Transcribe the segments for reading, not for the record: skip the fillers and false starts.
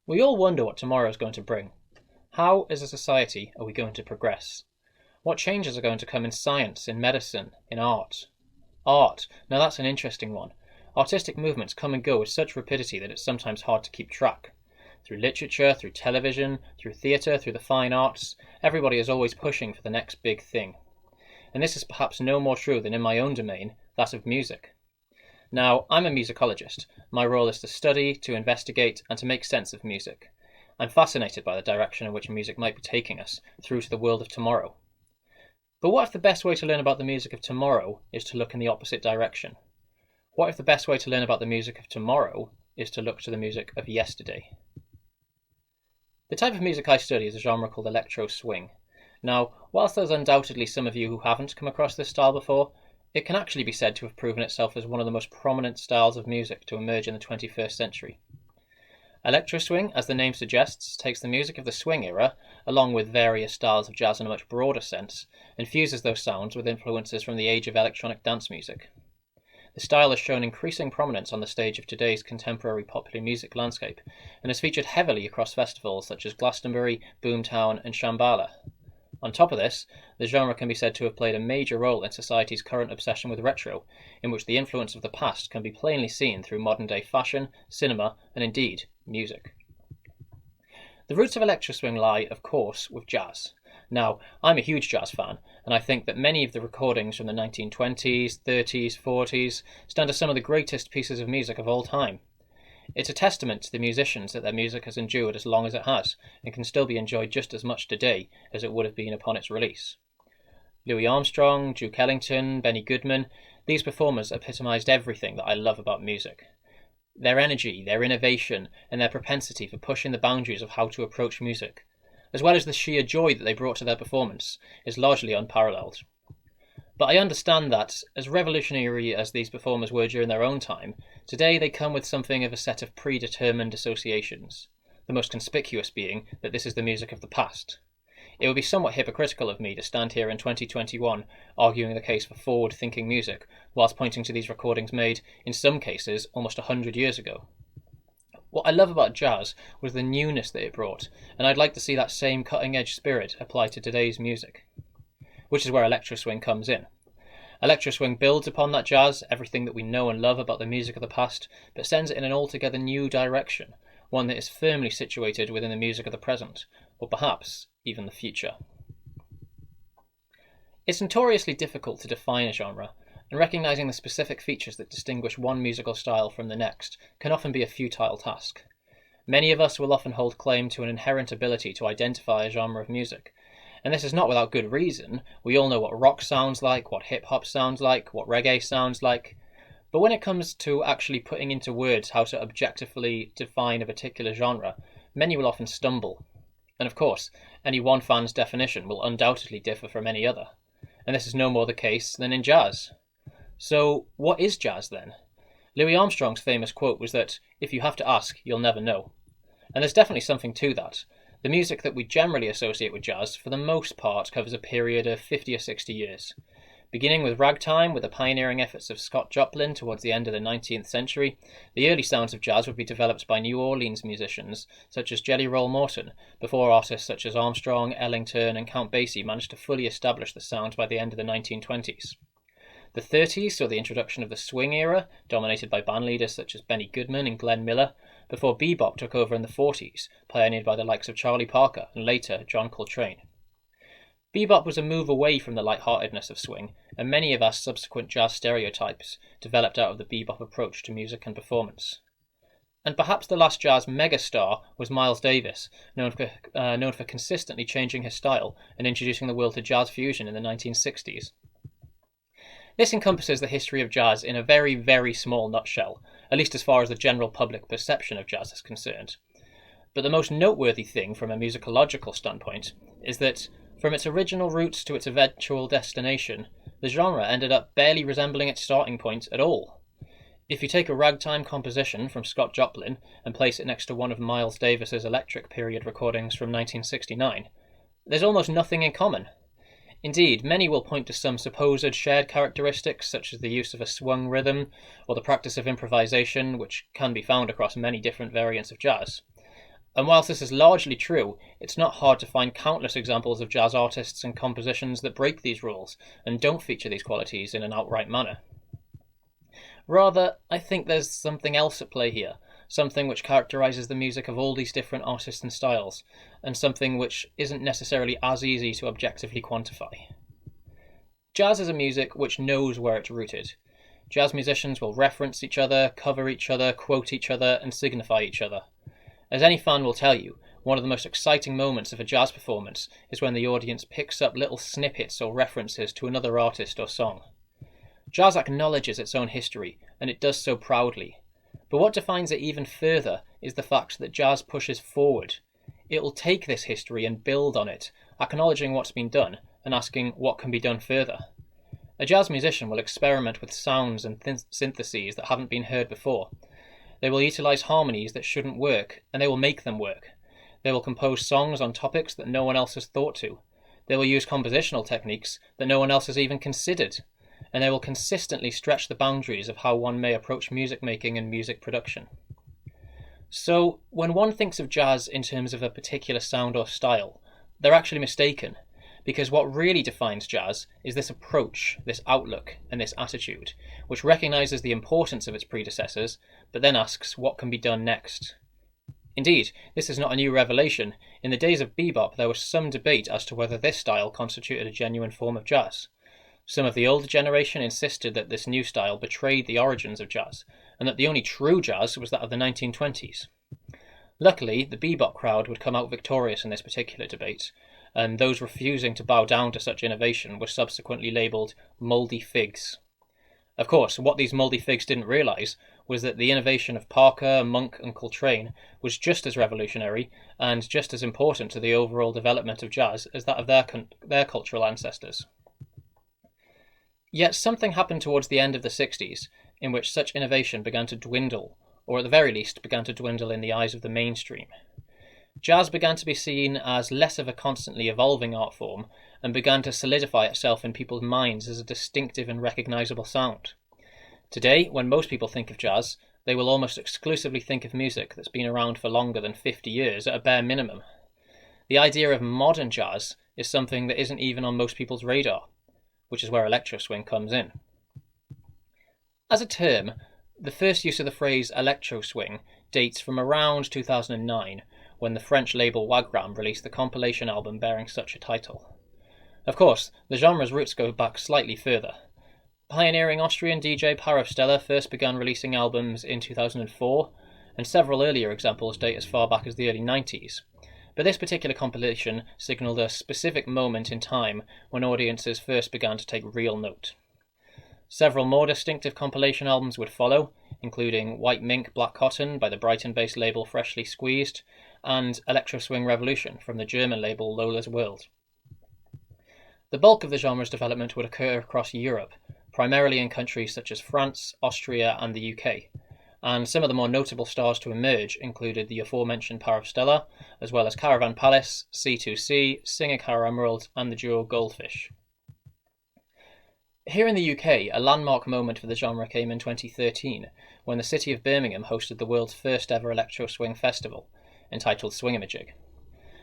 We all wonder what tomorrow is going to bring. How, as a society, are we going to progress? What changes are going to come in science, in medicine, in art? Art. Now that's an interesting one. Artistic movements come and go with such rapidity that it's sometimes hard to keep track. Through literature, through television, through theatre, through the fine arts, everybody is always pushing for the next big thing. And this is perhaps no more true than in my own domain, that of music. Now, I'm a musicologist. My role is to study, to investigate, and to make sense of music. I'm fascinated by the direction in which music might be taking us through to the world of tomorrow. But what if the best way to learn about the music of tomorrow is to look in the opposite direction? What if the best way to learn about the music of tomorrow is to look to the music of yesterday? The type of music I study is a genre called electro-swing. Now, whilst there's undoubtedly some of you who haven't come across this style before, it can actually be said to have proven itself as one of the most prominent styles of music to emerge in the 21st century. Electro-swing, as the name suggests, takes the music of the swing era, along with various styles of jazz in a much broader sense, and fuses those sounds with influences from the age of electronic dance music. The style has shown increasing prominence on the stage of today's contemporary popular music landscape, and has featured heavily across festivals such as Glastonbury, Boomtown, and Shambhala. On top of this, the genre can be said to have played a major role in society's current obsession with retro, in which the influence of the past can be plainly seen through modern-day fashion, cinema, and indeed, music. The roots of electro-swing lie, of course, with jazz. Now, I'm a huge jazz fan, and I think that many of the recordings from the 1920s, 30s, 40s stand as some of the greatest pieces of music of all time. It's a testament to the musicians that their music has endured as long as it has, and can still be enjoyed just as much today as it would have been upon its release. Louis Armstrong, Duke Ellington, Benny Goodman, these performers epitomised everything that I love about music. Their energy, their innovation, and their propensity for pushing the boundaries of how to approach music, as well as the sheer joy that they brought to their performance, is largely unparalleled. But I understand that, as revolutionary as these performers were during their own time, today they come with something of a set of predetermined associations, the most conspicuous being that this is the music of the past. It would be somewhat hypocritical of me to stand here in 2021 arguing the case for forward-thinking music, whilst pointing to these recordings made, in some cases, almost 100 years ago. What I love about jazz was the newness that it brought, and I'd like to see that same cutting-edge spirit applied to today's music. Which is where electro-swing comes in. Electro-swing builds upon that jazz, everything that we know and love about the music of the past, but sends it in an altogether new direction, one that is firmly situated within the music of the present, or perhaps even the future. It's notoriously difficult to define a genre, and recognising the specific features that distinguish one musical style from the next can often be a futile task. Many of us will often hold claim to an inherent ability to identify a genre of music, and this is not without good reason. We all know what rock sounds like, what hip-hop sounds like, what reggae sounds like. But when it comes to actually putting into words how to objectively define a particular genre, many will often stumble. And of course, any one fan's definition will undoubtedly differ from any other. And this is no more the case than in jazz. So, what is jazz then? Louis Armstrong's famous quote was that, if you have to ask, you'll never know. And there's definitely something to that. The music that we generally associate with jazz, for the most part, covers a period of 50 or 60 years. Beginning with ragtime, with the pioneering efforts of Scott Joplin towards the end of the 19th century, the early sounds of jazz would be developed by New Orleans musicians such as Jelly Roll Morton, before artists such as Armstrong, Ellington, and Count Basie managed to fully establish the sound by the end of the 1920s. The 30s saw the introduction of the swing era, dominated by bandleaders such as Benny Goodman and Glenn Miller, before bebop took over in the 40s, pioneered by the likes of Charlie Parker and later John Coltrane. Bebop was a move away from the lightheartedness of swing, and many of our subsequent jazz stereotypes developed out of the bebop approach to music and performance. And perhaps the last jazz megastar was Miles Davis, known for consistently changing his style and introducing the world to jazz fusion in the 1960s. This encompasses the history of jazz in a very, very small nutshell, at least as far as the general public perception of jazz is concerned. But the most noteworthy thing from a musicological standpoint is that, from its original roots to its eventual destination, the genre ended up barely resembling its starting point at all. If you take a ragtime composition from Scott Joplin and place it next to one of Miles Davis's electric period recordings from 1969, there's almost nothing in common. Indeed, many will point to some supposed shared characteristics, such as the use of a swung rhythm, or the practice of improvisation, which can be found across many different variants of jazz. And whilst this is largely true, it's not hard to find countless examples of jazz artists and compositions that break these rules and don't feature these qualities in an outright manner. Rather, I think there's something else at play here, something which characterises the music of all these different artists and styles, and something which isn't necessarily as easy to objectively quantify. Jazz is a music which knows where it's rooted. Jazz musicians will reference each other, cover each other, quote each other, and signify each other. As any fan will tell you, one of the most exciting moments of a jazz performance is when the audience picks up little snippets or references to another artist or song. Jazz acknowledges its own history, and it does so proudly. But what defines it even further is the fact that jazz pushes forward. It will take this history and build on it, acknowledging what's been done and asking what can be done further. A jazz musician will experiment with sounds and syntheses that haven't been heard before. They will utilise harmonies that shouldn't work, and they will make them work. They will compose songs on topics that no one else has thought to. They will use compositional techniques that no one else has even considered. And they will consistently stretch the boundaries of how one may approach music making and music production. So, when one thinks of jazz in terms of a particular sound or style, they're actually mistaken, because what really defines jazz is this approach, this outlook, and this attitude, which recognises the importance of its predecessors, but then asks what can be done next. Indeed, this is not a new revelation. In the days of bebop, there was some debate as to whether this style constituted a genuine form of jazz. Some of the older generation insisted that this new style betrayed the origins of jazz, and that the only true jazz was that of the 1920s. Luckily, the bebop crowd would come out victorious in this particular debate, and those refusing to bow down to such innovation were subsequently labelled mouldy figs. Of course, what these mouldy figs didn't realise was that the innovation of Parker, Monk and Coltrane was just as revolutionary and just as important to the overall development of jazz as that of their cultural ancestors. Yet something happened towards the end of the 60s in which such innovation began to dwindle, or at the very least began to dwindle in the eyes of the mainstream. Jazz began to be seen as less of a constantly evolving art form and began to solidify itself in people's minds as a distinctive and recognisable sound. Today, when most people think of jazz, they will almost exclusively think of music that's been around for longer than 50 years at a bare minimum. The idea of modern jazz is something that isn't even on most people's radar, which is where electro-swing comes in. As a term, the first use of the phrase electro-swing dates from around 2009, when the French label Wagram released the compilation album bearing such a title. Of course, the genre's roots go back slightly further. Pioneering Austrian DJ Paradoxically first began releasing albums in 2004, and several earlier examples date as far back as the early 90s. But this particular compilation signalled a specific moment in time when audiences first began to take real note. Several more distinctive compilation albums would follow, including White Mink Black Cotton by the Brighton-based label Freshly Squeezed, and Electro-Swing Revolution from the German label Lola's World. The bulk of the genre's development would occur across Europe, primarily in countries such as France, Austria and the UK, and some of the more notable stars to emerge included the aforementioned Paradoxically, as well as Caravan Palace, C2C, Singer Cara Emerald, and the duo Goldfish. Here in the UK, a landmark moment for the genre came in 2013, when the city of Birmingham hosted the world's first ever electro-swing festival, entitled Swingamajig.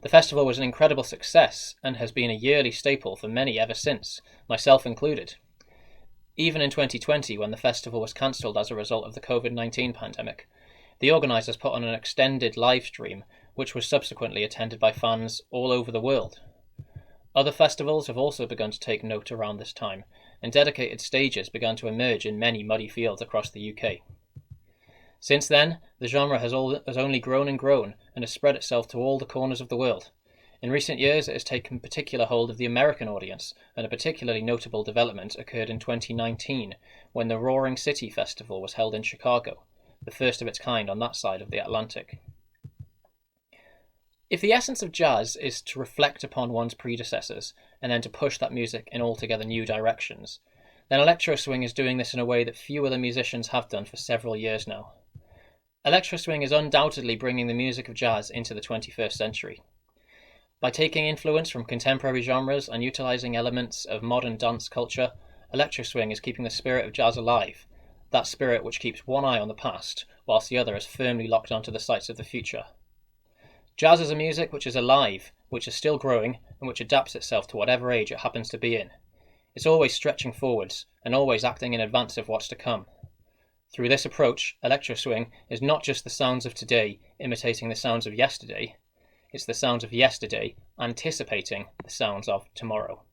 The festival was an incredible success, and has been a yearly staple for many ever since, myself included. Even in 2020, when the festival was cancelled as a result of the COVID-19 pandemic, the organisers put on an extended live stream, which was subsequently attended by fans all over the world. Other festivals have also begun to take note around this time, and dedicated stages began to emerge in many muddy fields across the UK. Since then, the genre has only grown and grown, and has spread itself to all the corners of the world. In recent years, it has taken particular hold of the American audience, and a particularly notable development occurred in 2019, when the Roaring City Festival was held in Chicago, the first of its kind on that side of the Atlantic. If the essence of jazz is to reflect upon one's predecessors, and then to push that music in altogether new directions, then electro-swing is doing this in a way that few other musicians have done for several years now. Electro-swing is undoubtedly bringing the music of jazz into the 21st century. By taking influence from contemporary genres and utilising elements of modern dance culture, electro-swing is keeping the spirit of jazz alive, that spirit which keeps one eye on the past, whilst the other is firmly locked onto the sights of the future. Jazz is a music which is alive, which is still growing, and which adapts itself to whatever age it happens to be in. It's always stretching forwards, and always acting in advance of what's to come. Through this approach, electro-swing is not just the sounds of today imitating the sounds of yesterday, it's the sounds of yesterday anticipating the sounds of tomorrow.